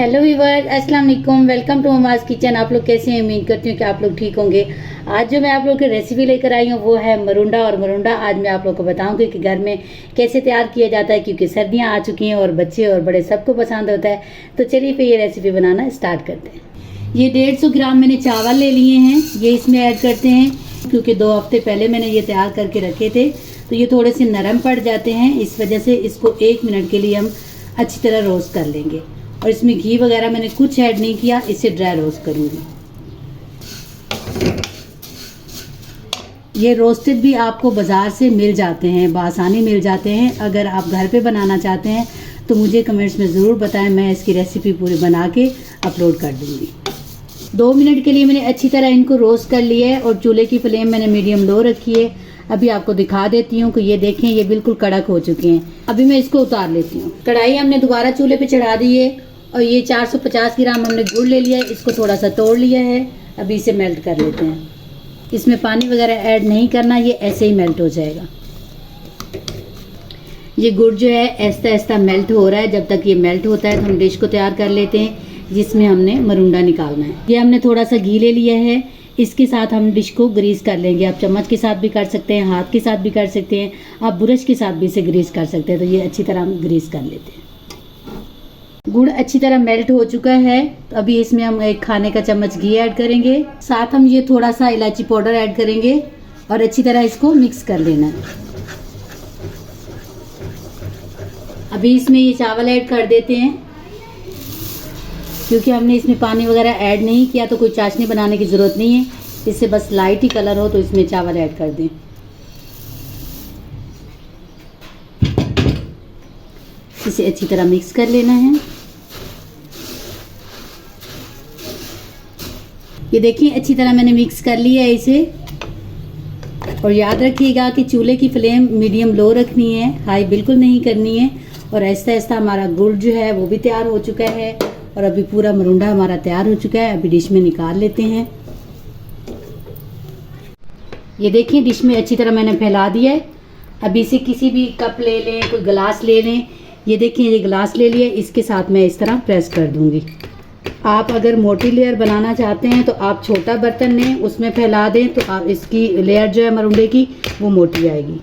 Hello viewer, अस्सलाम वालेकुम। Welcome to mama's kitchen. आप लोग कैसे हैं? उम्मीद करती हूँ कि आप लोग ठीक होंगे। आज जो मैं आप लोग की रेसिपी लेकर आई हूँ वो है मरुंडा। और मरुंडा आज मैं आप लोग को बताऊंगी कि घर में कैसे तैयार किया जाता है, क्योंकि सर्दियाँ आ चुकी हैं और बच्चे और बड़े सबको पसंद होता है। तो चलिए फिर ये रेसिपी बनाना स्टार्ट करते हैं। ये 150 ग्राम मैंने चावल ले लिए हैं, ये इसमें ऐड करते हैं क्योंकि 2 हफ्ते पहले मैंने ये तैयार करके रखे थे, तो ये थोड़े से नरम पड़ जाते हैं। इस वजह से इसको 1 मिनट के लिए हम अच्छी तरह रोस्ट कर लेंगे। और इसमें घी वगैरह मैंने कुछ ऐड नहीं किया, इसे ड्राई रोस्ट करूँगी। ये रोस्टेड भी आपको बाज़ार से मिल जाते हैं, बआसानी मिल जाते हैं। अगर आप घर पे बनाना चाहते हैं तो मुझे कमेंट्स में ज़रूर बताएं, मैं इसकी रेसिपी पूरी बना के अपलोड कर दूँगी। 2 मिनट के लिए मैंने अच्छी तरह इनको रोस्ट कर लिया है और चूल्हे की फ्लेम मैंने मीडियम लो रखी है। अभी आपको दिखा देती हूँ कि ये देखें, ये बिल्कुल कड़क हो चुके हैं। अभी मैं इसको उतार लेती हूँ। कढ़ाई हमने दोबारा चूल्हे पे चढ़ा दी है और ये 450 ग्राम हमने गुड़ ले लिया है, इसको थोड़ा सा तोड़ लिया है। अभी इसे मेल्ट कर लेते हैं। इसमें पानी वगैरह ऐड नहीं करना, ये ऐसे ही मेल्ट हो जाएगा। ये गुड़ जो है ऐसा ऐसा मेल्ट हो रहा है। जब तक ये मेल्ट होता है तो हम डिश को तैयार कर लेते हैं जिसमें हमने मरुंडा निकालना है। ये हमने थोड़ा सा घी ले लिया है, इसके साथ हम डिश को ग्रीस कर लेंगे। आप चम्मच के साथ भी कर सकते हैं, हाथ के साथ भी कर सकते हैं, आप ब्रश के साथ भी इसे ग्रीस कर सकते हैं। तो ये अच्छी तरह हम ग्रीस कर लेते हैं। गुड़ अच्छी तरह मेल्ट हो चुका है, तो अभी इसमें हम 1 खाने का चम्मच घी ऐड करेंगे। साथ हम ये थोड़ा सा इलायची पाउडर ऐड करेंगे और अच्छी तरह इसको मिक्स कर लेना है। अभी इसमें ये चावल ऐड कर देते हैं। क्योंकि हमने इसमें पानी वगैरह ऐड नहीं किया तो कोई चाशनी बनाने की ज़रूरत नहीं है। इससे बस लाइट ही कलर हो तो इसमें चावल ऐड कर दें। इसे अच्छी तरह मिक्स कर लेना है। ये देखिए अच्छी तरह मैंने मिक्स कर लिया है इसे। और याद रखिएगा कि चूल्हे की फ्लेम मीडियम लो रखनी है, हाई बिल्कुल नहीं करनी है। और ऐसा ऐसा हमारा गुड़ जो है वो भी तैयार हो चुका है और अभी पूरा मरुंडा हमारा तैयार हो चुका है। अभी डिश में निकाल लेते हैं। ये देखिए डिश में अच्छी तरह मैंने फैला दिया है। अभी इसे किसी भी कप ले लें, कोई गिलास ले लें। ये देखिए ये गिलास ले लिया, इसके साथ मैं इस तरह प्रेस कर दूंगी। आप अगर मोटी लेयर बनाना चाहते हैं तो आप छोटा बर्तन लें, उसमें फैला दें तो आप इसकी लेयर जो है मरुंडे की वो मोटी आएगी।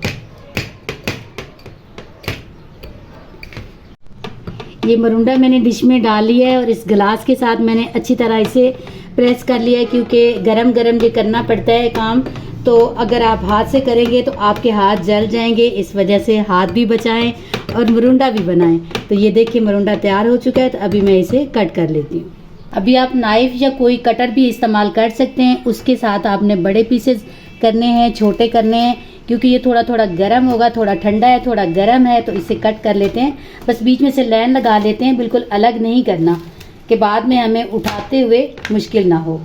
ये मरुंडा मैंने डिश में डाल लिया है और इस गिलास के साथ मैंने अच्छी तरह इसे प्रेस कर लिया है, क्योंकि गरम गरम ये करना पड़ता है काम। तो अगर आप हाथ से करेंगे तो आपके हाथ जल जाएंगे, इस वजह से हाथ भी बचाएं और मरुंडा भी बनाएं। तो ये देखिए मरुंडा तैयार हो चुका है, तो अभी मैं इसे कट कर लेती हूँ। अभी आप नाइफ़ या कोई कटर भी इस्तेमाल कर सकते हैं। उसके साथ आपने बड़े पीसेस करने हैं, छोटे करने हैं, क्योंकि ये थोड़ा थोड़ा गर्म होगा। थोड़ा ठंडा है, थोड़ा गर्म है, तो इसे कट कर लेते हैं। बस बीच में से लाइन लगा लेते हैं, बिल्कुल अलग नहीं करना कि बाद में हमें उठाते हुए मुश्किल ना हो।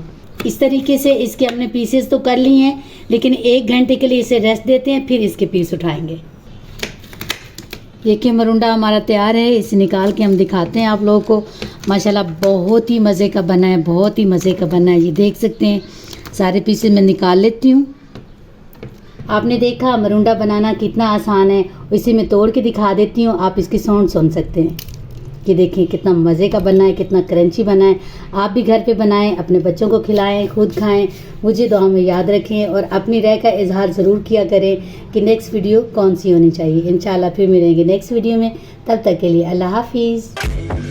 इस तरीके से इसके हमने पीसेस तो कर लिए हैं, लेकिन 1 घंटे के लिए इसे रेस्ट देते हैं, फिर इसके पीस उठाएंगे। देखिए मरुंडा हमारा तैयार है, इसे निकाल के हम दिखाते हैं आप लोगों को। माशाल्लाह बहुत ही मज़े का बना है, बहुत ही मज़े का बना है। ये देख सकते हैं सारे पीसेस मैं निकाल लेती हूँ। आपने देखा मरुंडा बनाना कितना आसान है, इसे मैं तोड़ के दिखा देती हूँ, आप इसकी साउंड सुन सकते हैं। ये देखिए कितना मज़े का बना है, कितना क्रंची बना है। आप भी घर पे बनाएं, अपने बच्चों को खिलाएं, खुद खाएं। मुझे दुआ में याद रखें और अपनी राय का इजहार ज़रूर किया करें कि नेक्स्ट वीडियो कौन सी होनी चाहिए। इंशाल्लाह फिर मिलेंगे नेक्स्ट वीडियो में। तब तक के लिए अल्लाह हाफिज़।